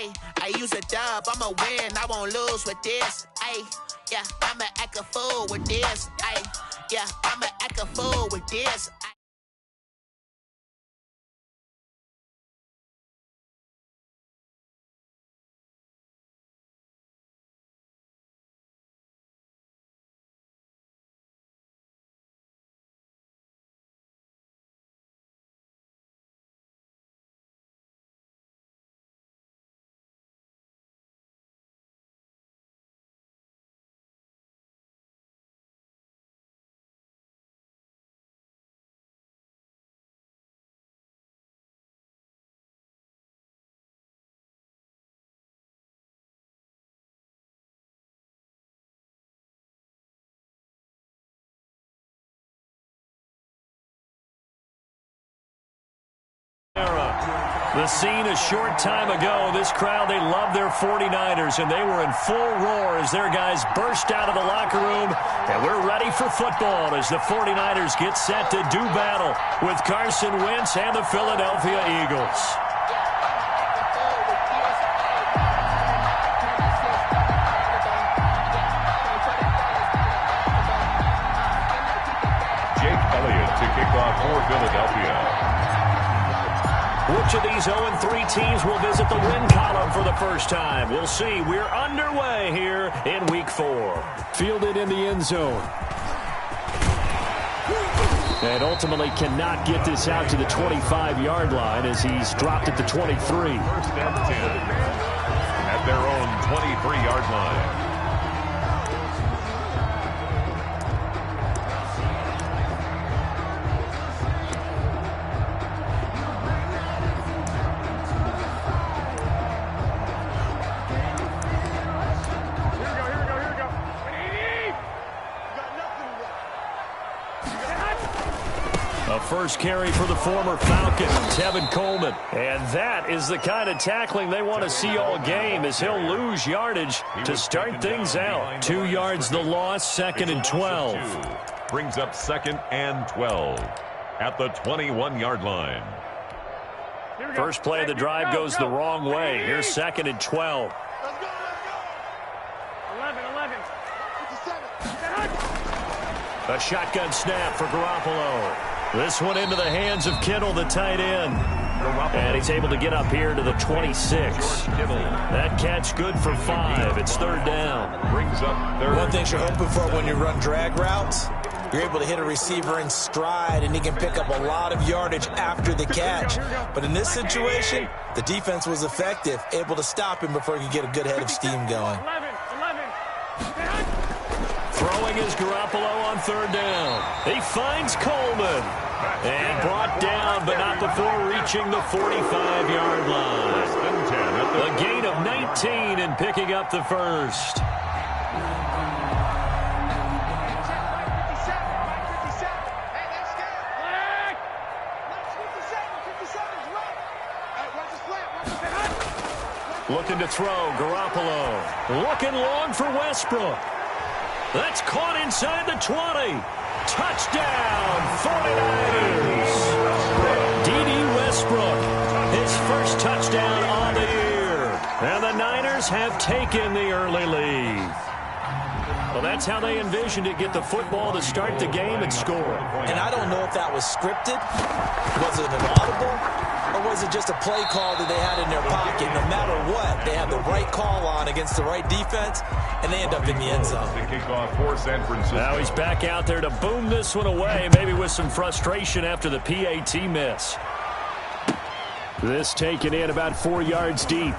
Ay, I use a dub, I'ma win, I won't lose with this. Ay, yeah, I'ma act a fool with this. Ay, yeah, I'ma act a fool with this. The scene a short time ago, this crowd, they love their 49ers, and they were in full roar as their guys burst out of the locker room. And we're ready for football as the 49ers get set to do battle with Carson Wentz and the Philadelphia Eagles. Jake Elliott to kick off for Philadelphia. Which of these 0-3 teams will visit the win column for the first time? We'll see. We're underway here in Week 4. Fielded in the end zone. And ultimately cannot get this out to the 25-yard line as he's dropped at the 23. First and 10 at their own 23-yard line. First carry for the former Falcon, Tevin Coleman. And that is the kind of tackling they want to see all game as he'll lose yardage to start things out. 2 yards the loss, 2nd and 12. Brings up 2nd and 12 at the 21-yard line. First play of the drive goes the wrong way. Here's 2nd and 12. Let's go. 11. A shotgun snap for Garoppolo. This one into the hands of Kittle, the tight end. And he's able to get up here to the 26. That catch good for 5. It's 3rd down. Brings up third. One thing you're hoping for when you run drag routes, you're able to hit a receiver in stride, and he can pick up a lot of yardage after the catch. But in this situation, the defense was effective, able to stop him before he could get a good head of steam going. 11. Throwing is Garoppolo on 3rd down. He finds Coleman. And brought down, but not before reaching the 45-yard line. A gain of 19 and picking up the first. Looking to throw, Garoppolo. Looking long for Westbrook. That's caught inside the 20. Touchdown, 49ers. D.D. Westbrook, his first touchdown on the year. And the Niners have taken the early lead. Well, that's how they envisioned it, get the football to start the game and score. And I don't know if that was scripted. Was it an audible? Or was it just a play call that they had in their pocket? No matter what, they had the right call on against the right defense, and they end up in the end zone. The kickoff for San Francisco. Now he's back out there to boom this one away, maybe with some frustration after the PAT miss. This taken in about 4 yards deep.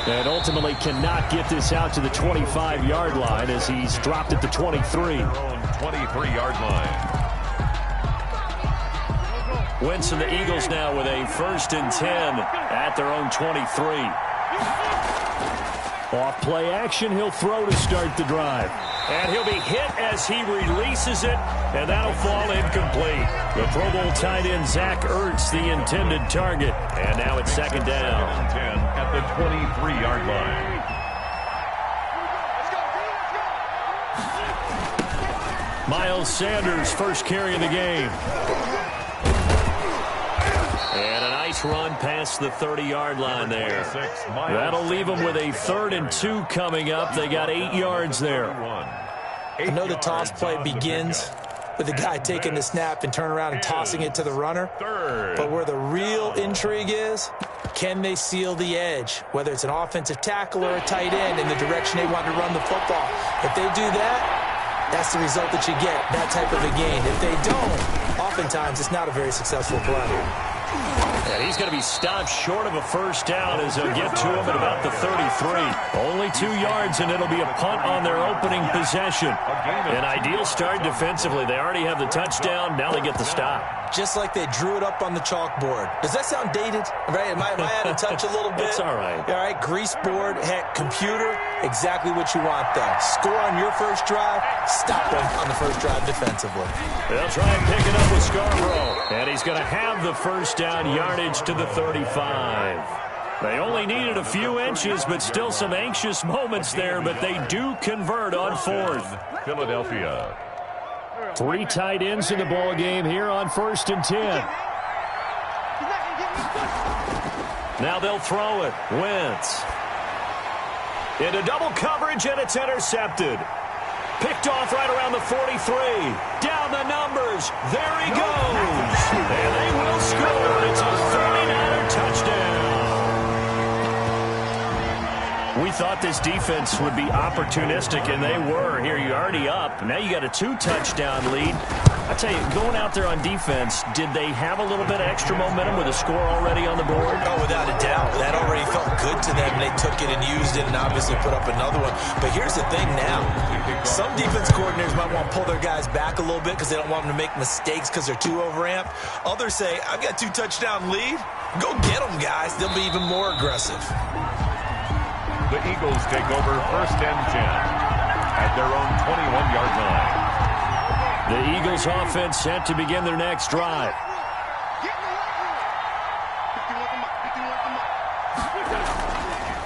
And ultimately cannot get this out to the 25-yard line as he's dropped at the 23. 23-yard line. Wentz and the Eagles now with a 1st and 10 at their own 23. Off play action, he'll throw to start the drive. And he'll be hit as he releases it, and that'll fall incomplete. The Pro Bowl tight end Zach Ertz, the intended target. And now it's 2nd down. 10 at the 23-yard line. Miles Sanders, first carry of the game. And a nice run past the 30-yard line there. That'll leave them with a 3rd and 2 coming up. They got 8 yards there. I know the toss play begins with the guy taking the snap and turn around and tossing it to the runner. But where the real intrigue is, can they seal the edge, whether it's an offensive tackle or a tight end in the direction they want to run the football? If they do that, that's the result that you get, that type of a gain. If they don't, oftentimes it's not a very successful play. And he's going to be stopped short of a first down as they'll get to him at about the 33. Only 2 yards, and it'll be a punt on their opening possession. An ideal start defensively. They already have the touchdown. Now they get the stop. Just like they drew it up on the chalkboard. Does that sound dated? Right? Am I out of touch a little bit? It's all right. All right, grease board, heck, computer, exactly what you want, though. Score on your first drive, stop them on the first drive defensively. They'll try and pick it up with Scarborough. And he's going to have the first down, yardage to the 35. They only needed a few inches, but still some anxious moments there, but they do convert on 4th. Philadelphia. 3 tight ends in the ball game here on 1st and 10. Now they'll throw it. Wentz. Into double coverage, and it's intercepted. Picked off right around the 43. Down the numbers. There he goes. And they will score. It's a 39er touchdown. We thought this defense would be opportunistic, and they were. Here, you're already up. Now you got a 2-touchdown lead. I tell you, going out there on defense, did they have a little bit of extra momentum with a score already on the board? Oh, without a doubt. That already felt good to them. They took it and used it and obviously put up another one. But here's the thing now. Some defense coordinators might want to pull their guys back a little bit because they don't want them to make mistakes because they're too overamped. Others say, I've got a 2-touchdown lead. Go get them, guys. They'll be even more aggressive. The Eagles take over 1st and 10 at their own 21-yard line. The Eagles offense set to begin their next drive.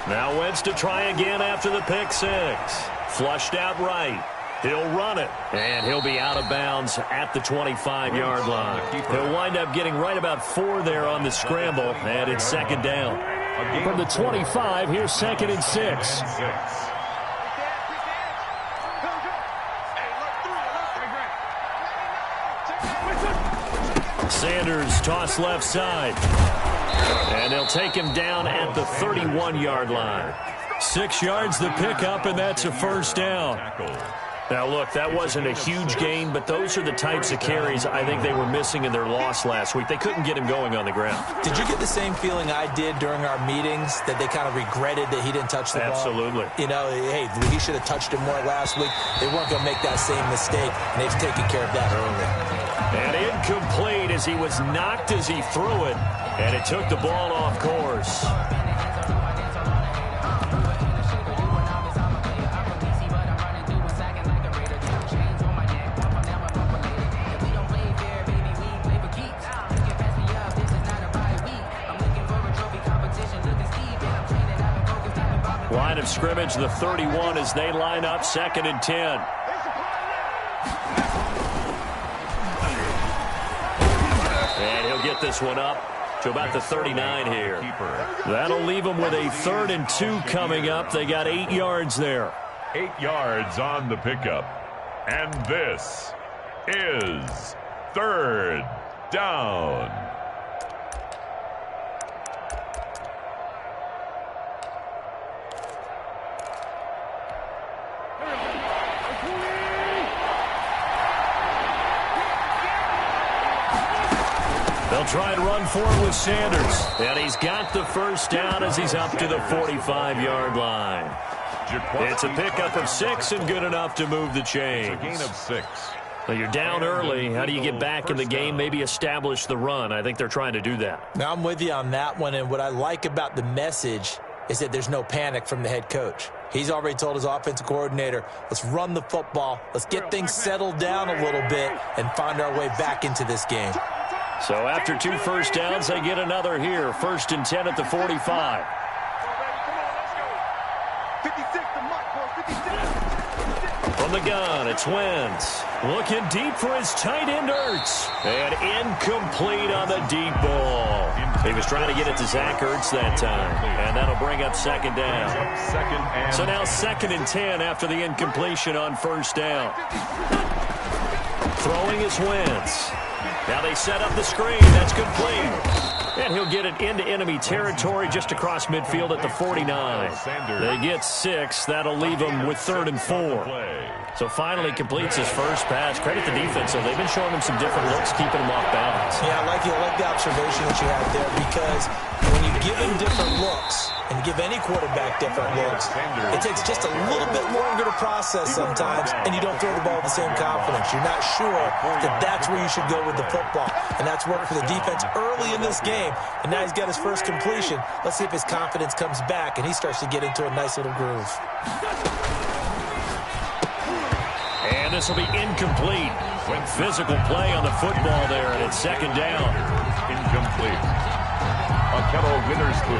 Now Wentz to try again after the pick 6. Flushed out right. He'll run it, and he'll be out of bounds at the 25-yard line. He'll wind up getting right about 4 there on the scramble, and it's 2nd down. From the 25, here's 2nd and 6. Sanders toss left side. And they'll take him down at the 31-yard line. 6 yards the pickup, and that's a first down. Now, look, that wasn't a huge gain, but those are the types of carries I think they were missing in their loss last week. They couldn't get him going on the ground. Did you get the same feeling I did during our meetings, that they kind of regretted that he didn't touch the ball? Absolutely. You know, hey, he should have touched it more last week. They weren't going to make that same mistake, and they've taken care of that early. And incomplete as he was knocked as he threw it, and it took the ball off course. Line of scrimmage, the 31 as they line up, 2nd and 10. And he'll get this one up to about the 39 here. That'll leave them with a 3rd and 2 coming up. They got 8 yards there. 8 yards on the pickup. And this is 3rd down. They'll try and run for it with Sanders. And he's got the first down as he's up to the 45-yard line. It's a pickup of 6 and good enough to move the chains. It's a gain of 6. Well, you're down early. How do you get back in the game, maybe establish the run? I think they're trying to do that. Now, I'm with you on that one, and what I like about the message is that there's no panic from the head coach. He's already told his offensive coordinator, let's run the football, let's get things settled down a little bit and find our way back into this game. So after 2 first downs, they get another here. 1st and 10 at the 45. From the gun, it's Wentz. Looking deep for his tight end, Ertz. And incomplete on the deep ball. He was trying to get it to Zach Ertz that time, and that'll bring up second down. So now 2nd and 10 after the incompletion on first down. Throwing is Wentz. Now they set up the screen. That's complete. And he'll get it into enemy territory just across midfield at the 49. They get 6. That'll leave him with 3rd and 4. So finally completes his first pass. Credit the defense. So they've been showing him some different looks, keeping him off balance. Yeah, I like the observation that you had there, because when you give him different looks and give any quarterback different looks, it takes just a little bit longer to process sometimes, and you don't throw the ball with the same confidence. You're not sure that that's where you should go with the football, and that's worked for the defense early in this game, and now he's got his first completion. Let's see if his confidence comes back and he starts to get into a nice little groove. And this will be incomplete. Physical play on the football there, and it's 2nd down. Incomplete.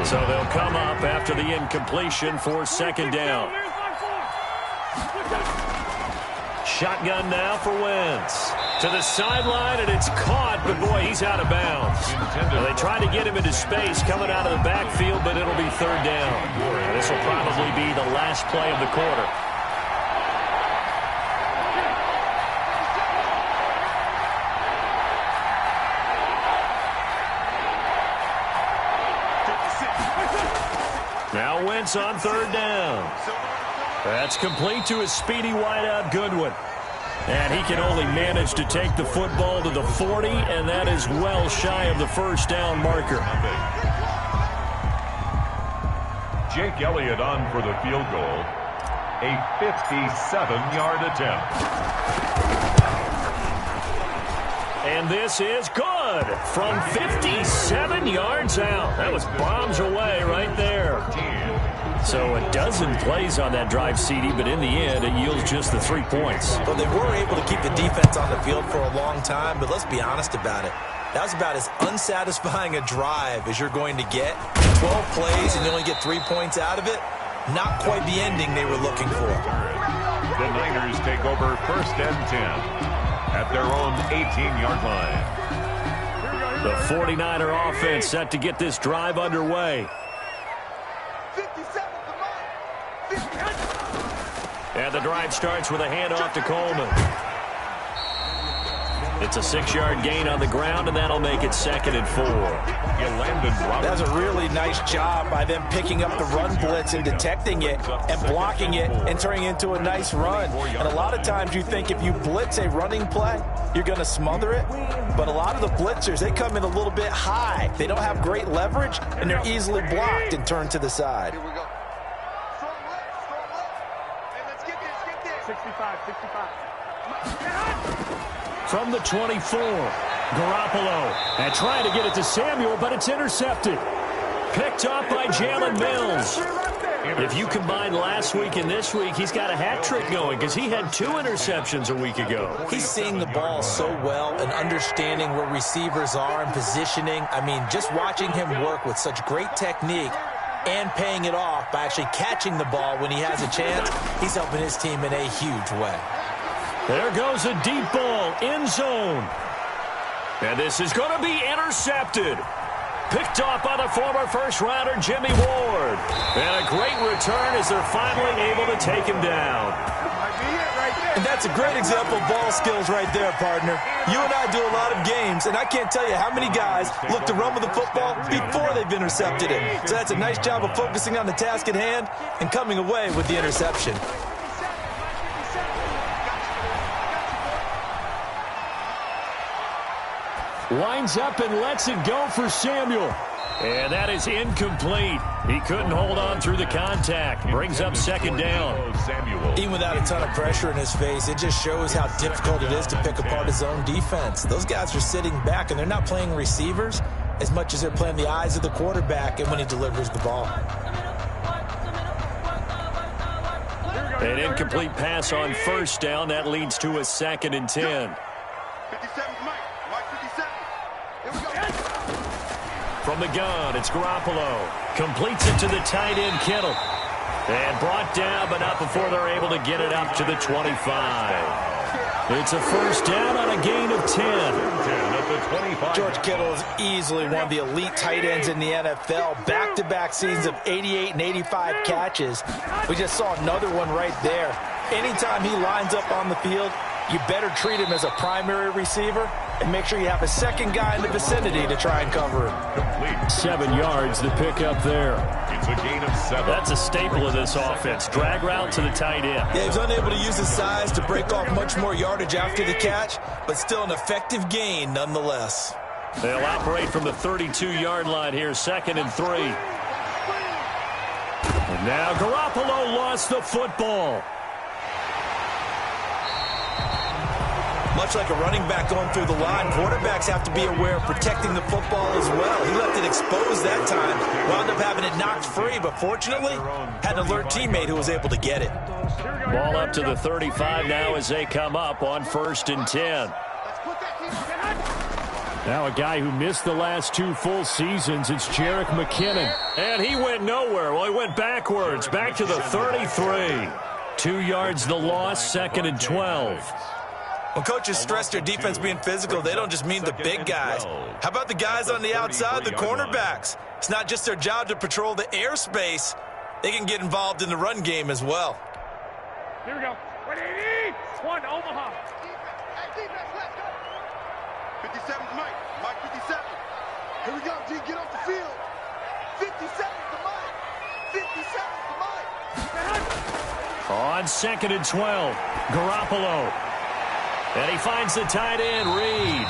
So they'll come up after the incompletion for 2nd down. Shotgun now for Wentz. To the sideline, and it's caught, but boy, he's out of bounds. Well, they tried to get him into space coming out of the backfield, but it'll be 3rd down. This will probably be the last play of the quarter. Now Wentz on 3rd down. That's complete to his speedy wideout Goodwin. And he can only manage to take the football to the 40, and that is well shy of the first down marker. Jake Elliott on for the field goal. A 57-yard attempt. And this is good from 57 yards out. That was bombs away right there. So a dozen plays on that drive, CD, but in the end, it yields just the 3 points. Well, they were able to keep the defense on the field for a long time, but let's be honest about it. That was about as unsatisfying a drive as you're going to get. 12 plays and you only get 3 points out of it. Not quite the ending they were looking for. The Niners take over 1st and 10 at their own 18-yard line. The 49er offense set to get this drive underway. And the drive starts with a handoff to Coleman. It's a 6-yard gain on the ground, and that'll make it 2nd and 4. That's a really nice job by them picking up the run blitz and detecting it and blocking it and turning it into a nice run. And a lot of times you think if you blitz a running play, you're going to smother it. But a lot of the blitzers, they come in a little bit high. They don't have great leverage, and they're easily blocked and turned to the side. Here we go. Strong left. Hey, let's get this. 65. From the 24, Garoppolo. And trying to get it to Samuel, but it's intercepted. Picked off by Jalen Mills. If you combine last week and this week, he's got a hat trick going because he had 2 interceptions a week ago. He's seeing the ball so well and understanding where receivers are and positioning. I mean, just watching him work with such great technique and paying it off by actually catching the ball when he has a chance, he's helping his team in a huge way. There goes a deep ball, end zone. And this is going to be intercepted. Picked off by the former first-rounder Jimmy Ward. And a great return as they're finally able to take him down. And that's a great example of ball skills right there, partner. You and I do a lot of games, and I can't tell you how many guys look to run with the football before they've intercepted it. So that's a nice job of focusing on the task at hand and coming away with the interception. Winds up and lets it go for Samuel. And that is incomplete. He couldn't hold on through the contact. Brings up 2nd down. Even without a ton of pressure in his face, it just shows how difficult it is to pick apart his own defense. Those guys are sitting back, and they're not playing receivers as much as they're playing the eyes of the quarterback and when he delivers the ball. An incomplete pass on first down. That leads to a 2nd and 10. 57, Mike 57. Here we go. From the gun, it's Garoppolo. Completes it to the tight end, Kittle. And brought down, but not before they're able to get it up to the 25. It's a first down on a gain of 10. the 25. George Kittle is easily one of the elite tight ends in the NFL. Back-to-back seasons of 88 and 85 catches. We just saw another one right there. Anytime he lines up on the field, you better treat him as a primary receiver and make sure you have a second guy in the vicinity to try and cover him. Complete. 7 yards, the pickup there. It's a gain of 7. That's a staple of this offense. Drag route to the tight end. Yeah, he was unable to use his size to break off much more yardage after the catch, but still an effective gain nonetheless. They'll operate from the 32-yard line here, 2nd and 3. And now Garoppolo lost the football. Much like a running back going through the line, quarterbacks have to be aware of protecting the football as well. He left it exposed that time, wound up having it knocked free, but fortunately had an alert teammate who was able to get it. Ball up to the 35 now as they come up on 1st and 10. Now a guy who missed the last 2 full seasons, it's Jerick McKinnon. And he went nowhere. Well, he went backwards, back to the 33. 2 yards the loss, 2nd and 12. When coaches stress their defense being physical, they don't just mean the big guys. How about the guys on the outside, the cornerbacks? It's not just their job to patrol the airspace. They can get involved in the run game as well. Here we go. 1 Omaha. Defense, let's go. 57's Mike. Mike 57. Here we go, G. Get off the field. 57's to Mike. 57's to Mike. On 2nd and 12, Garoppolo. And he finds the tight end, Reed.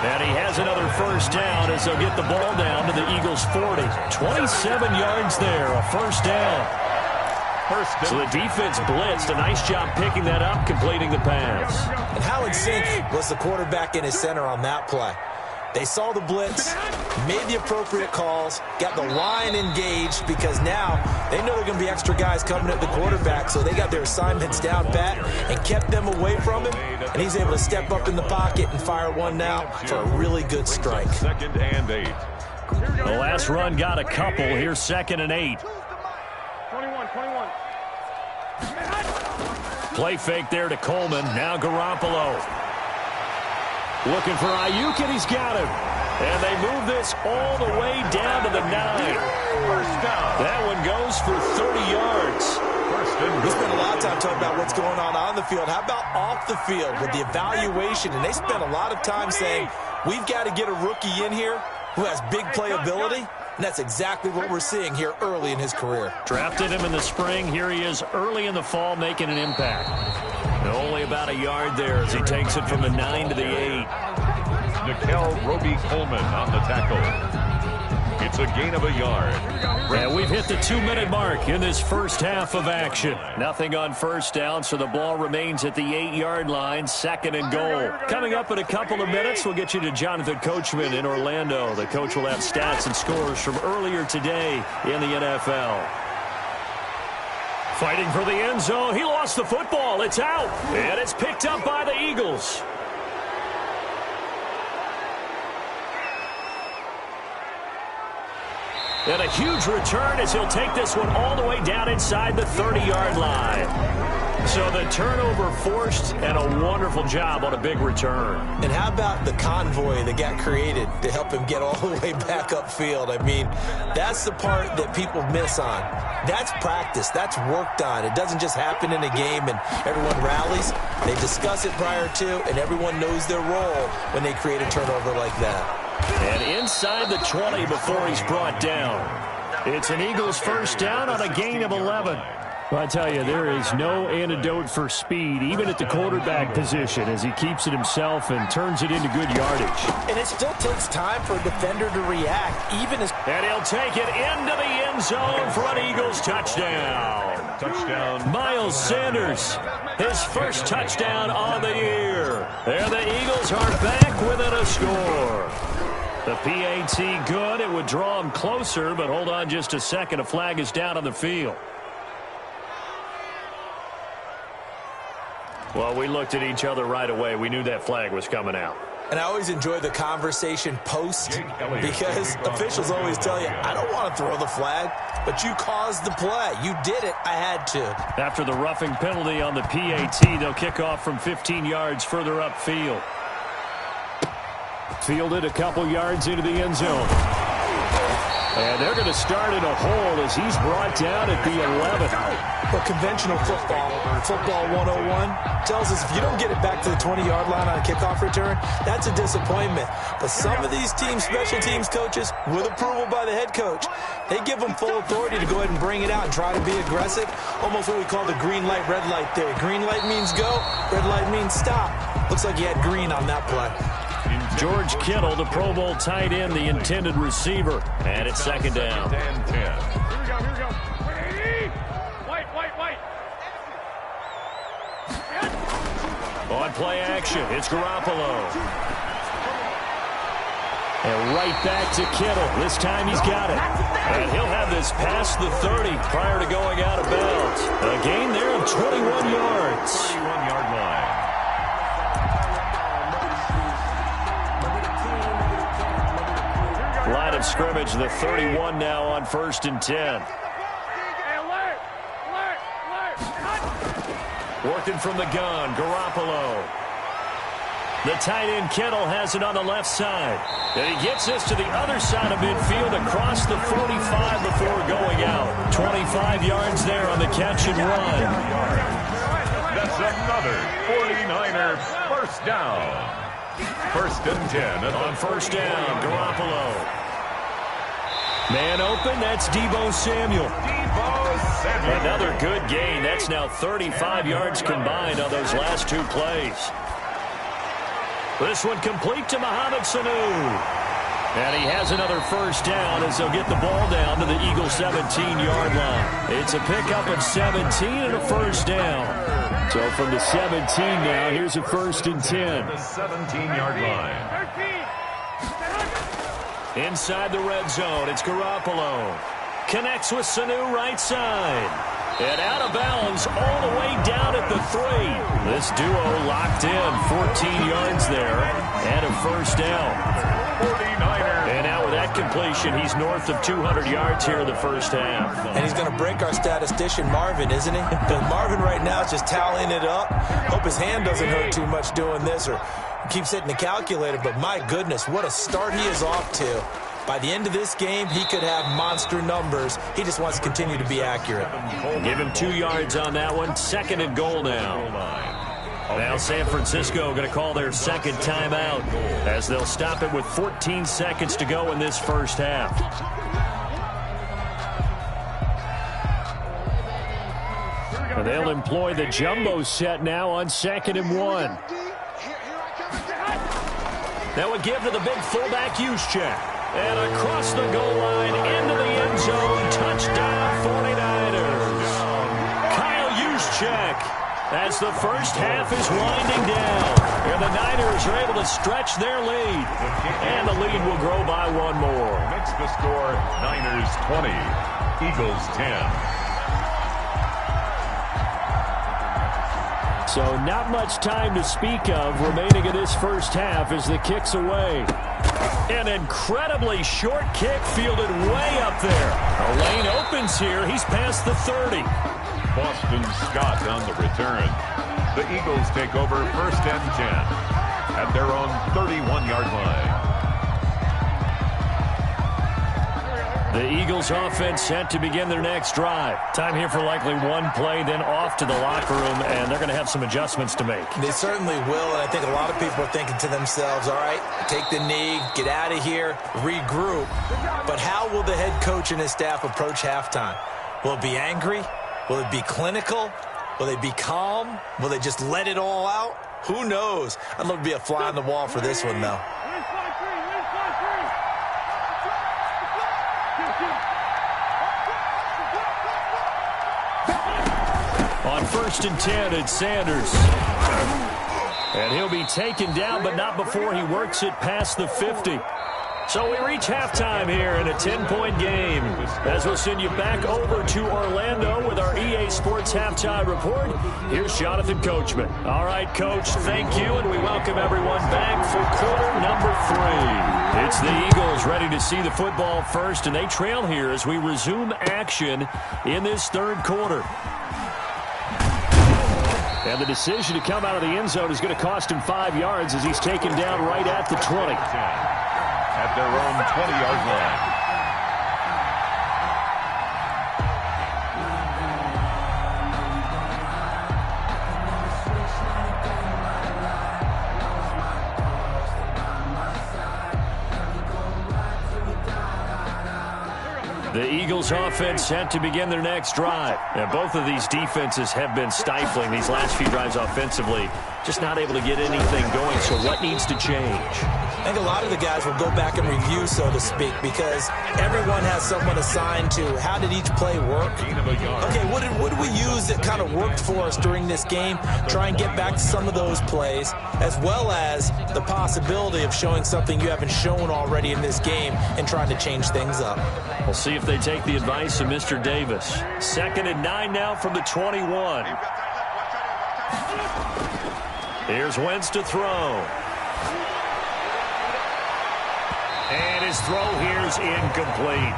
And he has another first down as they'll get the ball down to the Eagles' 40. 27 yards there, a first down. So the defense blitzed. A nice job picking that up, completing the pass. And how in sync was the quarterback in his center on that play? They saw the blitz, made the appropriate calls, got the line engaged because now they know there are going to be extra guys coming at the quarterback, so they got their assignments down pat and kept them away from him, and he's able to step up in the pocket and fire one now for a really good strike. 2nd and 8. The last run got a couple. Here's 2nd and 8. 21. Play fake there to Coleman. Now Garoppolo. Looking for Ayuk, and he's got him. And they move this all the way down to the 9. First down. That one goes for 30 yards. We spent a lot of time talking about what's going on the field. How about off the field with the evaluation? And they spent a lot of time saying, we've got to get a rookie in here who has big playability. And that's exactly what we're seeing here early in his career. Drafted him in the spring. Here he is early in the fall making an impact. And only about a yard there as he takes it from the 9 to the 8. Nickel Roby Coleman on the tackle. It's a gain of a yard. And we've hit the 2-minute mark in this first half of action. Nothing on first down, so the ball remains at the 8-yard line, 2nd and goal. Coming up in a couple of minutes, we'll get you to Jonathan Coachman in Orlando. The coach will have stats and scores from earlier today in the NFL. Fighting for the end zone. He lost the football. It's out. And it's picked up by the Eagles. And a huge return as he'll take this one all the way down inside the 30-yard line. So the turnover forced and a wonderful job on a big return. And how about the convoy that got created to help him get all the way back upfield? I mean, that's the part that people miss on. That's practice. That's worked on. It doesn't just happen in a game and everyone rallies. They discuss it prior to, and everyone knows their role when they create a turnover like that. And inside the 20 before he's brought down. It's an Eagles first down on a gain of 11. Well, I tell you, there is no antidote for speed, even at the quarterback position, as he keeps it himself and turns it into good yardage. And it still takes time for a defender to react, even as... And he'll take it into the end zone for an Eagles touchdown. Touchdown. Miles Sanders, his first touchdown on the year. There the Eagles are back within a score. The PAT good. It would draw him closer, but hold on just a second. A flag is down on the field. Well, we looked at each other right away. We knew that flag was coming out. And I always enjoy the conversation post because officials always tell you, I don't want to throw the flag, but you caused the play. You did it. I had to. After the roughing penalty on the PAT, they'll kick off from 15 yards further upfield. Fielded a couple yards into the end zone. And they're going to start in a hole as he's brought down at the 11. Well, conventional football 101 tells us if you don't get it back to the 20-yard line on a kickoff return, that's a disappointment. But some of these teams, special teams coaches, with approval by the head coach, they give them full authority to go ahead and bring it out and try to be aggressive. Almost what we call the green light, red light theory. Green light means go, red light means stop. Looks like he had green on that play. George Kittle, the Pro Bowl tight end, the intended receiver. And it's second down. And 10. Here we go. White. On play action, it's Garoppolo. And right back to Kittle. This time he's got it. And he'll have this past the 30 prior to going out of bounds. A gain there of 21 yards. 31-yard line. Line of scrimmage, the 31 now on 1st and 10. Working from the gun, Garoppolo. The tight end Kittle has it on the left side. And he gets this to the other side of midfield across the 45 before going out. 25 yards there on the catch and run. That's another 49er first down. 1st and 10. And on 1st down, Garoppolo. Man open, that's Deebo Samuel. Another good gain. That's now 35 yards combined on those last 2 plays. This one complete to Mohamed Sanu. And he has another first down as they'll get the ball down to the Eagles' 17-yard line. It's a pickup of 17 and a first down. So from the 17 now, here's a 1st and 10. The 17-yard line. Inside the red zone, it's Garoppolo. Connects with Sanu right side. And out of bounds all the way down at the 3. This duo locked in, 14 yards there, and a first down. 49ers. And now with that completion, he's north of 200 yards here in the first half. And he's going to break our statistician Marvin, isn't he? Because Marvin right now is just tallying it up. Hope his hand doesn't hurt too much doing this or keeps hitting the calculator. But my goodness, what a start he is off to. By the end of this game, he could have monster numbers. He just wants to continue to be accurate. Give him 2 yards on that one. 2nd and goal now. Now San Francisco going to call their second timeout as they'll stop it with 14 seconds to go in this first half. And they'll employ the jumbo set now on 2nd and 1. That would give to the big fullback Juszczyk. And across the goal line into the end zone. Touchdown 49ers. Kyle Juszczyk. As the first half is winding down. And the Niners are able to stretch their lead. And the lead will grow by 1 more. Makes the score Niners 20, Eagles 10. So not much time to speak of remaining in this first half as the kick's away. An incredibly short kick fielded way up there. A lane opens here. He's past the 30. Boston Scott on the return. The Eagles take over 1st and 10 at their own 31-yard line. The Eagles offense set to begin their next drive. Time here for likely 1 play, then off to the locker room, and they're going to have some adjustments to make. They certainly will, and I think a lot of people are thinking to themselves, all right, take the knee, get out of here, regroup. But how will the head coach and his staff approach halftime? Will it be angry? Will it be clinical? Will they be calm? Will they just let it all out? Who knows? I'd love to be a fly on the wall for this one, though. On 1st and 10, it's Sanders. And he'll be taken down, but not before he works it past the 50. So we reach halftime here in a 10-point game. As we'll send you back over to Orlando with our EA Sports Halftime Report, here's Jonathan Coachman. All right, Coach, thank you, and we welcome everyone back for quarter number 3. It's the Eagles ready to see the football first, and they trail here as we resume action in this 3rd quarter. And the decision to come out of the end zone is going to cost him 5 yards as he's taken down right at the 20. At their own 20-yard line. The Eagles offense set to begin their next drive. And both of these defenses have been stifling these last few drives offensively. Just not able to get anything going. So what needs to change? I think a lot of the guys will go back and review, so to speak, because everyone has someone assigned to how did each play work. Okay, what did we use that kind of worked for us during this game? Try and get back to some of those plays, as well as the possibility of showing something you haven't shown already in this game and trying to change things up. We'll see if they take the advice of Mr. Davis. 2nd and 9 now from the 21. Here's Wentz to throw. And his throw here's incomplete.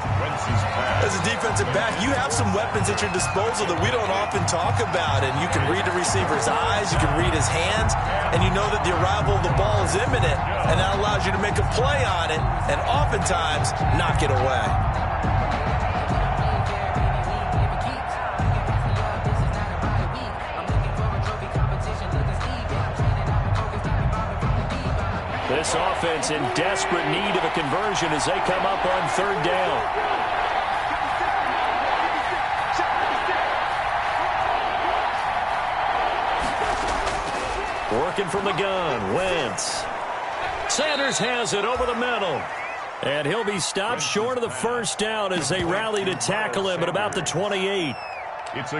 As a defensive back, you have some weapons at your disposal that we don't often talk about. And you can read the receiver's eyes, you can read his hands, and you know that the arrival of the ball is imminent. And that allows you to make a play on it and oftentimes knock it away. This offense in desperate need of a conversion as they come up on 3rd down. Working from the gun, Wentz. Sanders has it over the middle. And he'll be stopped short of the 1st down as they rally to tackle him at about the 28.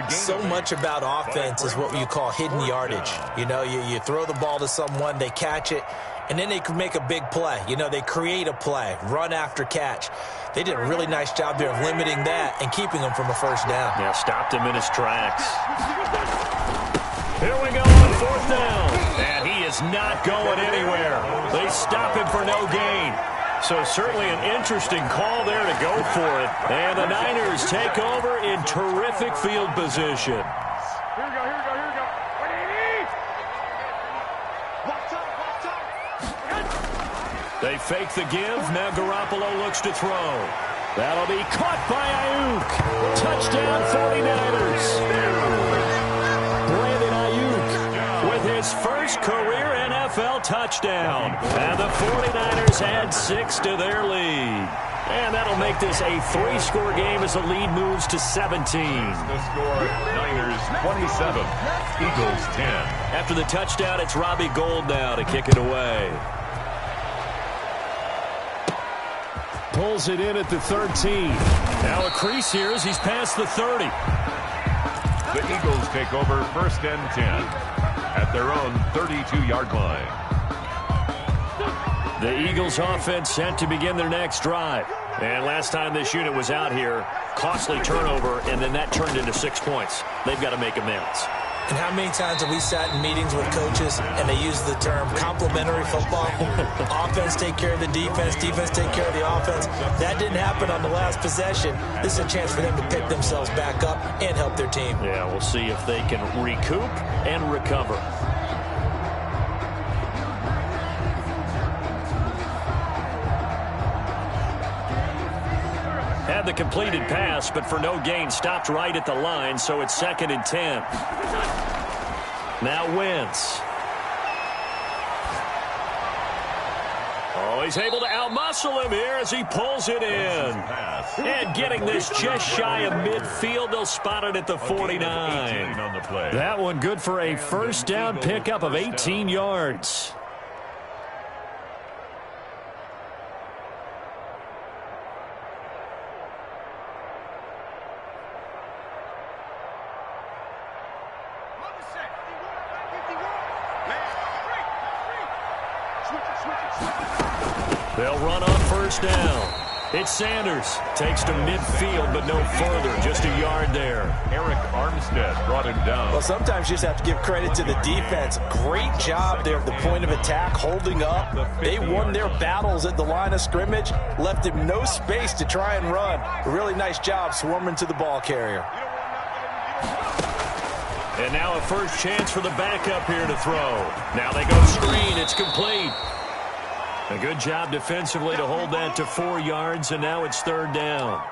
So much about offense is what you call hidden yardage. You know, you throw the ball to someone, they catch it, and then they can make a big play. You know, they create a play, run after catch. They did a really nice job there of limiting that and keeping him from a 1st down. Yeah, stopped him in his tracks. Here we go on 4th down. And he is not going anywhere. They stop him for no gain. So certainly an interesting call there to go for it. And the Niners take over in terrific field position. Here we go, here we go, here we go. What do you need? Watch out. They fake the give. Now Garoppolo looks to throw. That'll be caught by Ayuk. Touchdown 49ers. Brandon Ayuk with his first career NFL touchdown. And the 49ers add 6 to their lead. And that'll make this a 3-score game as the lead moves to 17. The score, Niners 27, Eagles 10. After the touchdown, it's Robbie Gould now to kick it away. Pulls it in at the 13. Now a crease here as he's past the 30. The Eagles take over 1st and 10 at their own 32-yard line. The Eagles offense set to begin their next drive. And last time this unit was out here, costly turnover, and then that turned into 6 points. They've got to make amends. And how many times have we sat in meetings with coaches and they use the term complementary football? Offense take care of the defense, defense take care of the offense. That didn't happen on the last possession. This is a chance for them to pick themselves back up and help their team. Yeah, we'll see if they can recoup and recover. Had the completed pass, but for no gain, stopped right at the line, so it's 2nd and 10. Now Wentz. Oh, he's able to outmuscle him here as he pulls it in. And getting this just shy of midfield, they'll spot it at the 49. That one good for a 1st down pickup of 18 yards. They'll run on 1st down. It's Sanders. Takes to midfield, but no further. Just a yard there. Eric Armstead brought him down. Well, sometimes you just have to give credit to the defense. Great job there at the point of attack, holding up. They won their battles at the line of scrimmage, left him no space to try and run. A really nice job swarming to the ball carrier. And now a first chance for the backup here to throw. Now they go screen. It's complete. A good job defensively to hold that to 4 yards, and now it's 3rd down.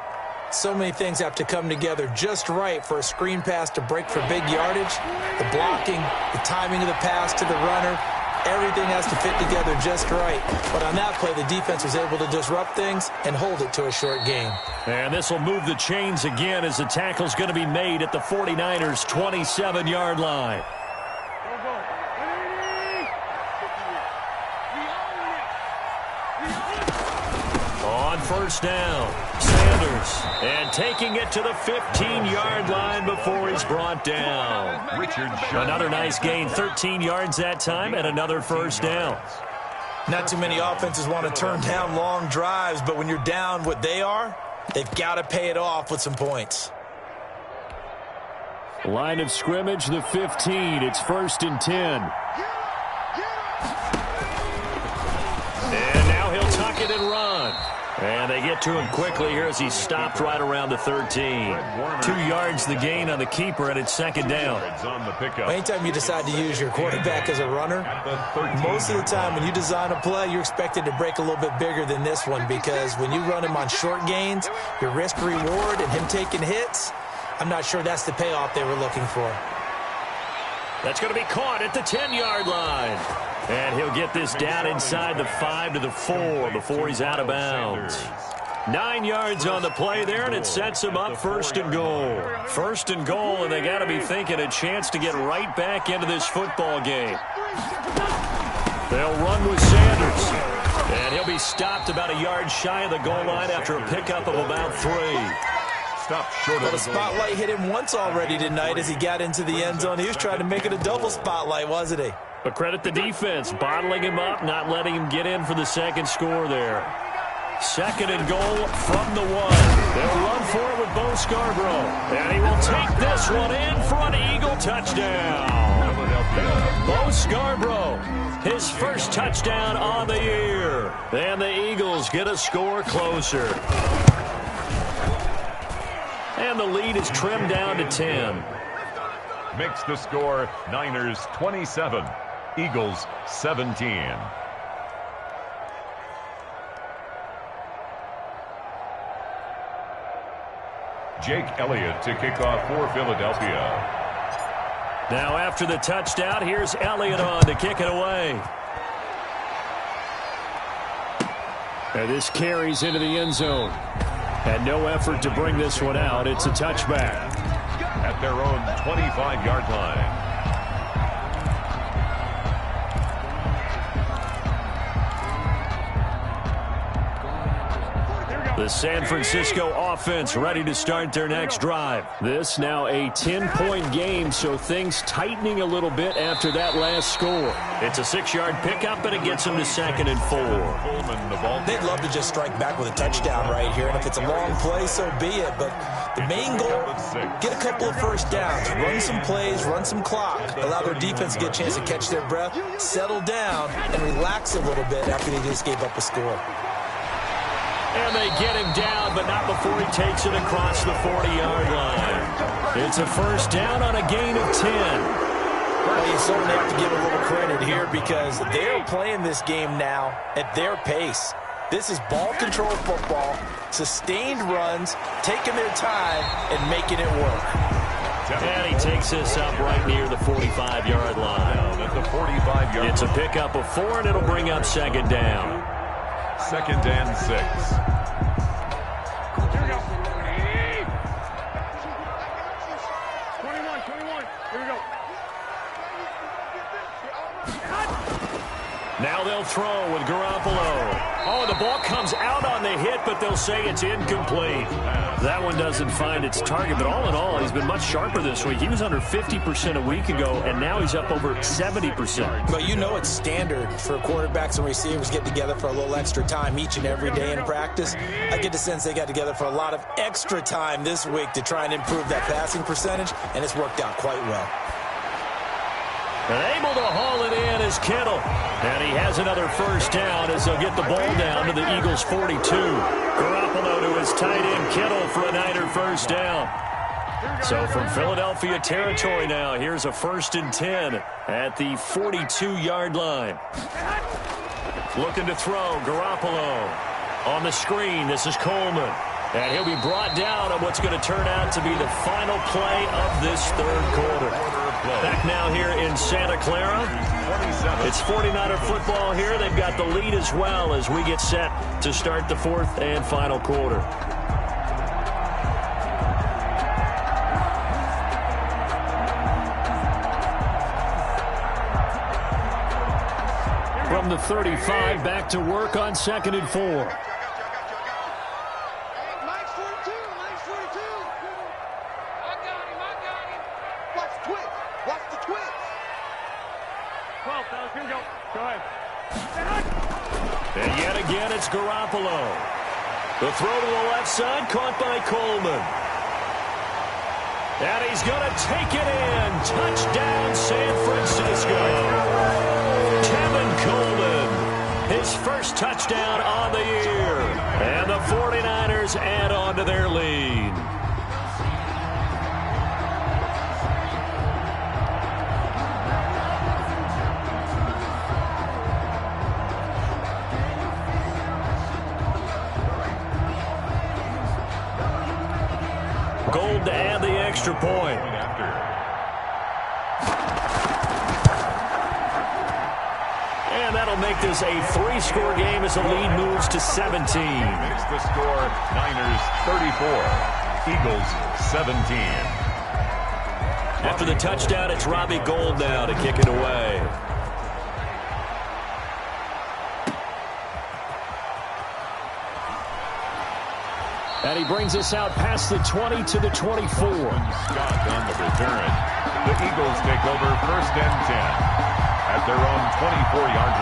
So many things have to come together just right for a screen pass to break for big yardage. The blocking, the timing of the pass to the runner, everything has to fit together just right. But on that play, the defense was able to disrupt things and hold it to a short gain. And this will move the chains again as the tackle's going to be made at the 49ers' 27-yard line. On first down, Sanders, and taking it to the 15-yard line before he's brought down. Another nice gain, 13 yards that time, and another first down. Not too many offenses want to turn down long drives, but when you're down what they are, they've got to pay it off with some points. Line of scrimmage, the 15. It's 1st and 10. And now he'll tuck it and run. And they get to him quickly here as he's stopped right around the 13. 2 yards the gain on the keeper, and it's 2nd down. Anytime you decide to use your quarterback as a runner, most of the time when you design a play, you're expected to break a little bit bigger than this one, because when you run him on short gains, your risk-reward and him taking hits, I'm not sure that's the payoff they were looking for. That's going to be caught at the 10-yard line. And he'll get this down inside the 5 to the 4 before he's out of bounds. 9 yards on the play there, and it sets him up 1st and goal. 1st and goal, and they got to be thinking a chance to get right back into this football game. They'll run with Sanders. And he'll be stopped about a yard shy of the goal line after a pickup of about 3. Well, the spotlight hit him once already tonight as he got into the end zone. He was trying to make it a double spotlight, wasn't he? But credit the defense, bottling him up, not letting him get in for the second score there. 2nd and goal from the 1. They'll run for it with Bo Scarborough. And he will take this one in for an Eagle touchdown. Bo Scarborough, his first touchdown on the year. And the Eagles get a score closer. And the lead is trimmed down to 10. Makes the score Niners 27, Eagles 17. Jake Elliott to kick off for Philadelphia. Now after the touchdown, here's Elliott on to kick it away. And this carries into the end zone. And no effort to bring this one out. It's a touchback. At their own 25-yard line. The San Francisco offense ready to start their next drive. This now a 10-point game, so things tightening a little bit after that last score. It's a 6-yard pickup, and it gets them to 2nd and 4. They'd love to just strike back with a touchdown right here, and if it's a long play, so be it. But the main goal, get a couple of first downs, run some plays, run some clock, allow their defense to get a chance to catch their breath, settle down, and relax a little bit after they just gave up a score. And they get him down, but not before he takes it across the 40-yard line. It's a first down on a gain of 10. Well, you certainly have to give a little credit here because they're playing this game now at their pace. This is ball control football, sustained runs, taking their time, and making it work. And he takes this up right near the 45-yard line. At the 45-yard It's a pickup of 4, and it'll bring up 2nd down. 2nd and 6. Here we go. 21. Here we go. Now they'll throw with Garoppolo. Oh, the ball comes out on the hit, but they'll say it's incomplete. That one doesn't find its target, but all in all, he's been much sharper this week. He was under 50% a week ago, and now he's up over 70%. But you know it's standard for quarterbacks and receivers get together for a little extra time each and every day in practice. I get the sense they got together for a lot of extra time this week to try and improve that passing percentage, and it's worked out quite well. And able to haul it in is Kittle. And he has another first down as they'll get the ball down to the Eagles' 42. Garoppolo to his tight end Kittle for a Niner first down. So from Philadelphia territory now, here's a 1st and 10 at the 42-yard line. Looking to throw, Garoppolo. On the screen, this is Coleman. And he'll be brought down on what's going to turn out to be the final play of this third quarter. Back now here in Santa Clara. It's 49er football here. They've got the lead as well as we get set to start the fourth and final quarter. From the 35, back to work on 2nd and 4. And yet again, it's Garoppolo. The throw to the left side, caught by Coleman. And he's going to take it in. Touchdown, San Francisco. Kevin Coleman, his first touchdown on the year. And the 49ers add on to their lead. Gold to add the extra point. And that'll make this a 3-score game as the lead moves to 17. Makes the score Niners 34, Eagles 17. After the touchdown, it's Robbie Gould now to kick it away. And he brings us out past the 20 to the 24. Scott on the return. The Eagles take over 1st and 10 at their own 24-yard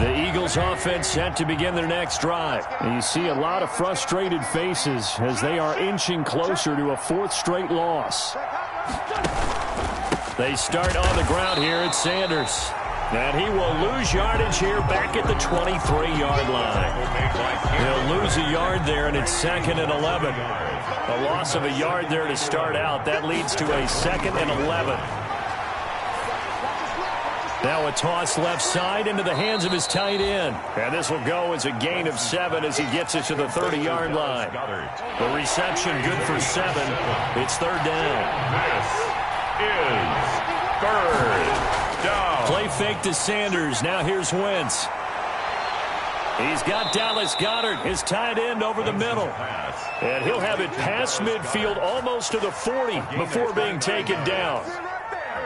line. The Eagles offense set to begin their next drive. And you see a lot of frustrated faces as they are inching closer to a 4th straight loss. They start on the ground here at Sanders. And he will lose yardage here back at the 23-yard line. He'll lose a yard there, and it's 2nd and 11. A loss of a yard there to start out. That leads to a 2nd and 11. Now a toss left side into the hands of his tight end. And this will go as a gain of 7 as he gets it to the 30-yard line. The reception good for 7. It's 3rd down. This is 3rd down. Play fake to Sanders. Now here's Wentz. He's got Dallas Goedert, his tight end, over the middle. And he'll have it past midfield almost to the 40 before being taken down.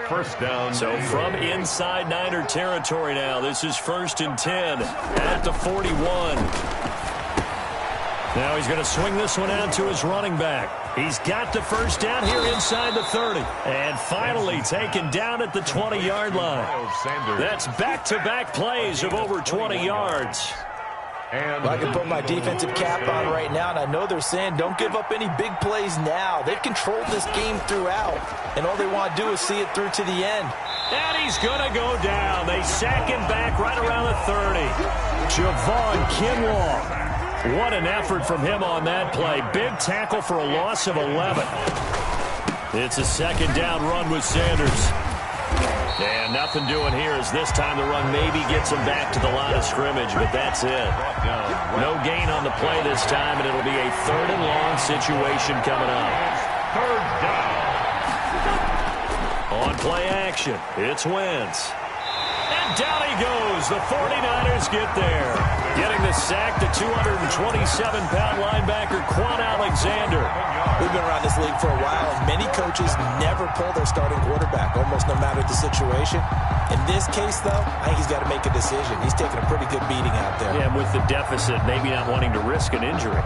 1st down. So from inside Niner territory now, this is 1st and 10 at the 41. Now he's going to swing this one out to his running back. He's got the 1st down here inside the 30. And finally taken down at the 20-yard line. That's back-to-back plays of over 20 yards. Well, I can put my defensive cap on right now, and I know they're saying don't give up any big plays now. They've controlled this game throughout, and all they want to do is see it through to the end. And he's going to go down. They sack him back right around the 30. Javon Kinlaw. What an effort from him on that play. Big tackle for a loss of 11. It's a 2nd down run with Sanders. And nothing doing here as this time the run maybe gets him back to the line of scrimmage, but that's it. No gain on the play this time, and it'll be a 3rd and long situation coming up. 3rd down. On play action, it's Wentz. And down he goes. The 49ers get there. Getting the sack, the 227-pound linebacker, Quan Alexander. We've been around this league for a while, and many coaches never pull their starting quarterback, almost no matter the situation. In this case, though, I think he's got to make a decision. He's taking a pretty good beating out there. Yeah, with the deficit, maybe not wanting to risk an injury.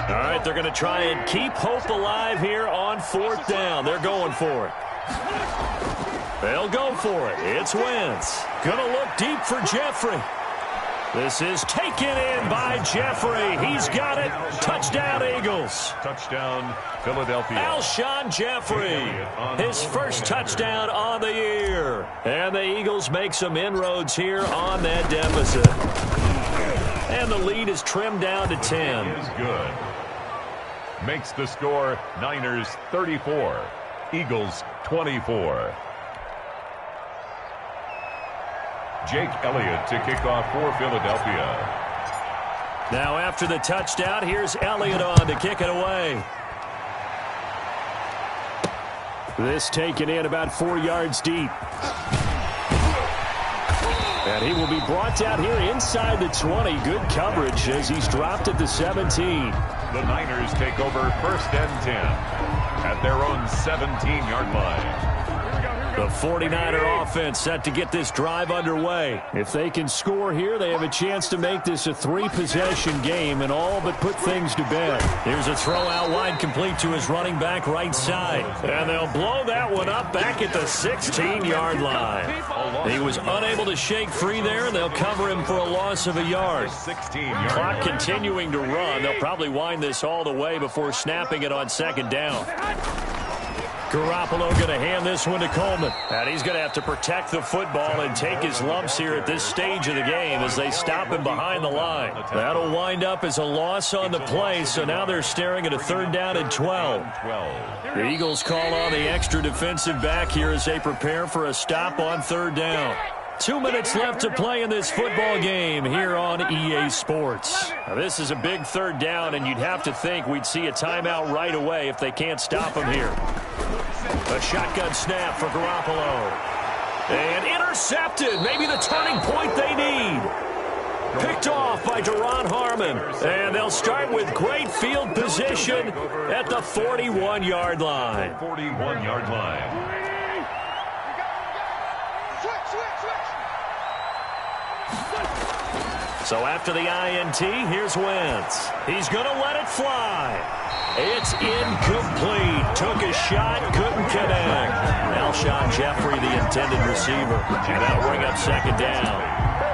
All right, they're going to try and keep hope alive here on 4th down. They're going for it. They'll go for it. It's Wentz. Going to look deep for Jeffrey. This is taken in by Jeffrey. He's got it. Touchdown, Eagles. Touchdown, Philadelphia. Alshon Jeffrey, his first touchdown on the year. And the Eagles make some inroads here on that deficit. And the lead is trimmed down to 10. Is good. Makes the score Niners 34, Eagles 24. Jake Elliott to kick off for Philadelphia. Now after the touchdown, here's Elliott on to kick it away. This taken in about 4 yards deep. And he will be brought down here inside the 20. Good coverage as he's dropped at the 17. The Niners take over first and 10 at their own 17-yard line. The 49er offense set to get this drive underway. If they can score here, they have a chance to make this a 3-possession game and all but put things to bed. Here's a throw out wide complete to his running back right side. And they'll blow that one up back at the 16-yard line. He was unable to shake free there, and they'll cover him for a loss of a yard. Clock continuing to run. They'll probably wind this all the way before snapping it on second down. Garoppolo going to hand this one to Coleman. And he's going to have to protect the football and take his lumps here at this stage of the game as they stop him behind the line. That'll wind up as a loss on the play, so now they're staring at a 3rd down and 12. The Eagles call on the extra defensive back here as they prepare for a stop on 3rd down. 2 minutes left to play in this football game here on EA Sports. Now, this is a big 3rd down, and you'd have to think we'd see a timeout right away if they can't stop him here. A shotgun snap for Garoppolo. And intercepted. Maybe the turning point they need. Picked off by Deron Harmon. And they'll start with great field position at the 41-yard line. 41-yard line. So after the INT, here's Wentz. He's going to let it fly. It's incomplete. Took a shot, couldn't connect. Alshon Jeffrey, the intended receiver. And that'll bring up second down.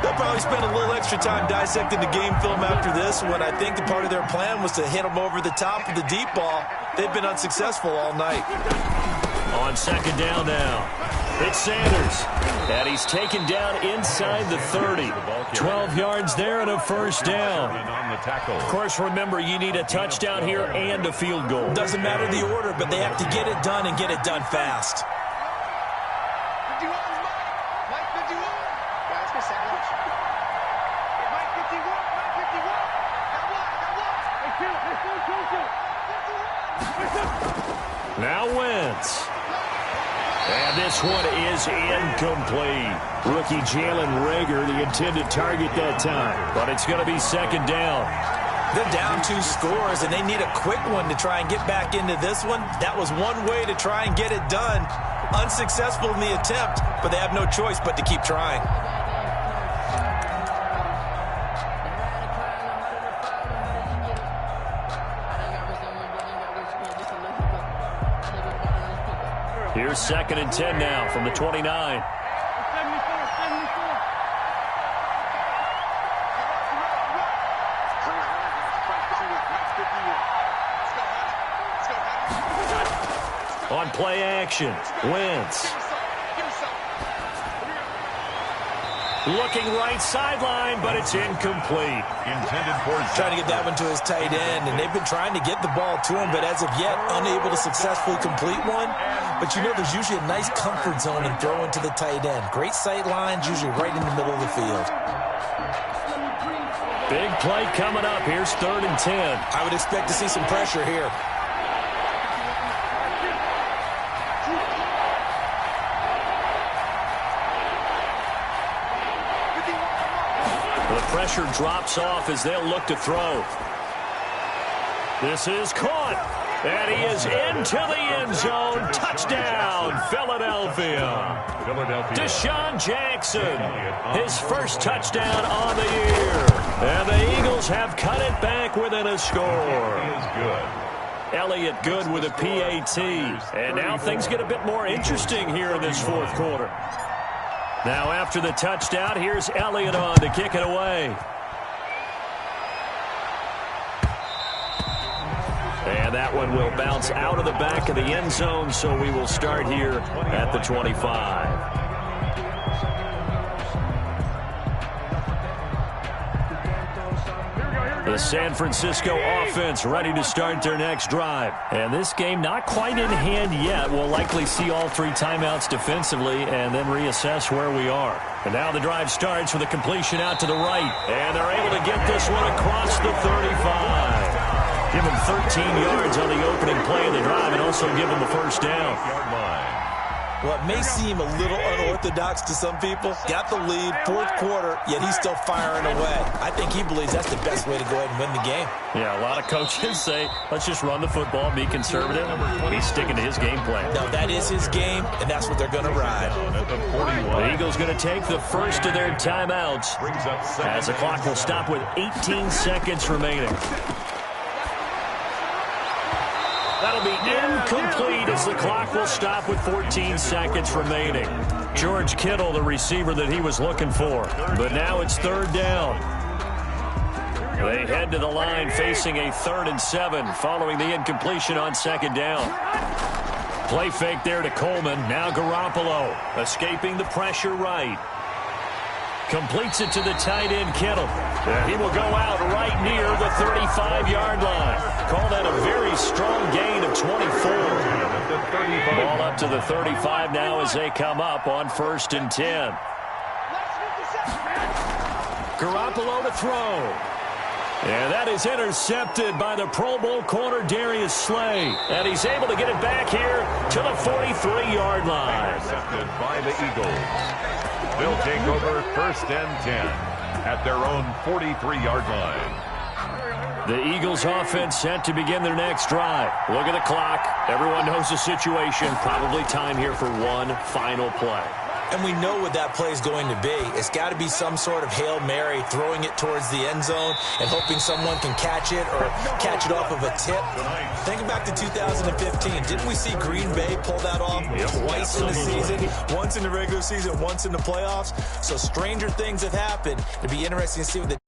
They'll probably spend a little extra time dissecting the game film after this one. I think the part of their plan was to hit them over the top of the deep ball. They've been unsuccessful all night. On second down now, it's Sanders. And he's taken down inside the 30. 12 yards there and a first down. Of course, remember, you need a touchdown here and a field goal. Doesn't matter the order, but they have to get it done and get it done fast. Now Wentz. And this one is incomplete. Rookie Jalen Reagor, the intended target that time. But it's going to be second down. They're down 2 scores, and they need a quick one to try and get back into this one. That was one way to try and get it done. Unsuccessful in the attempt, but they have no choice but to keep trying. Here's second and 10 now from the 29. On play action, Wentz. Looking right sideline, but it's incomplete. Intended for trying to get that one to his tight end, and they've been trying to get the ball to him, but as of yet, unable to successfully complete one. But you know, there's usually a nice comfort zone in throwing to the tight end. Great sight lines, usually right in the middle of the field. Big play coming up. Here's 3rd and 10. I would expect to see some pressure here. The pressure drops off as they'll look to throw. This is caught. And he is into the end zone. Touchdown, Philadelphia. Deshaun Jackson, his first touchdown on the year. And the Eagles have cut it back within a score. Elliott good with a PAT. And now things get a bit more interesting here in this 4th quarter. Now after the touchdown, here's Elliott on to kick it away. And that one will bounce out of the back of the end zone, so we will start here at the 25. The San Francisco offense ready to start their next drive. And this game not quite in hand yet. We'll likely see all 3 timeouts defensively and then reassess where we are. And now the drive starts with a completion out to the right. And they're able to get this one across the 35. Give him 13 yards on the opening play of the drive and also give him a first down. Well, it may seem a little unorthodox to some people. Got the lead, 4th quarter, yet he's still firing away. I think he believes that's the best way to go ahead and win the game. Yeah, a lot of coaches say, let's just run the football, be conservative. He's sticking to his game plan. No, that is his game, and that's what they're going to ride. The Eagles going to take the first of their timeouts as the clock will stop with 18 seconds remaining. That'll be incomplete as the clock will stop with 14 seconds remaining. George Kittle, the receiver that he was looking for. But now it's 3rd down. They head to the line facing a 3rd and 7 following the incompletion on 2nd down. Play fake there to Coleman. Now Garoppolo escaping the pressure right. Completes it to the tight end, Kittle. He will go out right near the 35-yard line. Call that a very strong gain of 24. Ball up to the 35 now as they come up on 1st and 10. Garoppolo to throw. And that is intercepted by the Pro Bowl corner Darius Slay. And he's able to get it back here to the 43-yard line. Intercepted by the Eagles. They'll take over 1st and 10 at their own 43-yard line. The Eagles offense set to begin their next drive. Look at the clock. Everyone knows the situation. Probably time here for one final play. And we know what that play is going to be. It's got to be some sort of Hail Mary, throwing it towards the end zone and hoping someone can catch it or catch it off of a tip. Think back to 2015. Didn't we see Green Bay pull that off twice in the season? Once in the regular season, once in the playoffs. So stranger things have happened. It'd be interesting to see what the